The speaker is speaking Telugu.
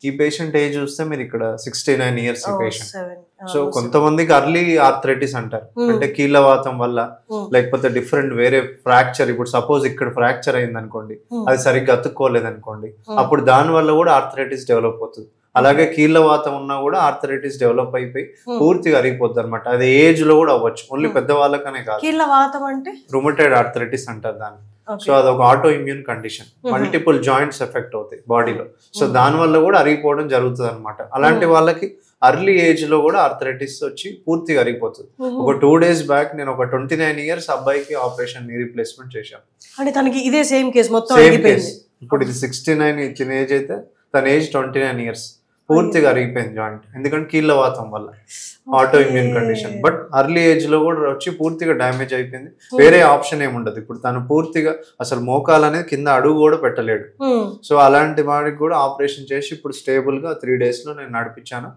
ఈ పేషెంట్ ఏజ్ చూస్తే మీరు ఇక్కడ 69 ఇయర్స్ ఈ పేషెంట్. సో కొంతమందికి అర్లీ ఆర్థరైటిస్ అంటారు, అంటే కీళ్ళవాతం వల్ల లేకపోతే డిఫరెంట్ వేరే ఫ్రాక్చర్. ఇప్పుడు సపోజ్ ఇక్కడ ఫ్రాక్చర్ అయింది అనుకోండి, అది సరిగ్గా అతుక్కోలేదు అనుకోండి, అప్పుడు దాని వల్ల కూడా ఆర్థరైటిస్ డెవలప్ అవుతుంది. అలాగే కీళ్ళవాతం ఉన్నా కూడా ఆర్థరైటిస్ డెవలప్ అయిపోయి పూర్తిగా అరిగిపోద్ది అనమాట. అది ఏజ్ లో కూడా అవ్వచ్చు, ఓన్లీ పెద్దవాళ్ళకనే కాదు. కీళ్ళవాతం అంటే రుమటైడ్ ఆర్థరైటిస్ అంటారు దాన్ని. సో అదొక auto immune condition, multiple joints effect అవుతాయి బాడీలో. సో దాని వల్ల కూడా అరిగిపోవడం జరుగుతుంది అనమాట. అలాంటి వాళ్ళకి అర్లీ ఏజ్ లో కూడా ఆర్థరైటిస్ వచ్చి పూర్తిగా అరిగిపోతుంది. ఒక 2 days బ్యాక్ నేను ఒక 29 years అబ్బాయికి ఆపరేషన్ నీ రీప్లేస్మెంట్ చేశాను. అంటే తనకి ఇదే సేమ్ కేసు మొత్తం కేసు. ఇప్పుడు ఇది 69 ఇచ్చిన ఏజ్ అయితే తన ఏజ్ 29 years. పూర్తిగా అరిగిపోయింది జాయింట్, ఎందుకంటే కీళ్ళవాతం వల్ల auto immune condition. But early age లో కూడా వచ్చి పూర్తిగా డ్యామేజ్ అయిపోయింది. వేరే ఆప్షన్ ఏముండదు. ఇప్పుడు తను పూర్తిగా అసలు మోకాలు అనేది కింద అడుగు కూడా పెట్టలేడు. సో అలాంటి వాడికి కూడా ఆపరేషన్ చేసి ఇప్పుడు స్టేబుల్ గా 3 days లో నేను నడిపించాను.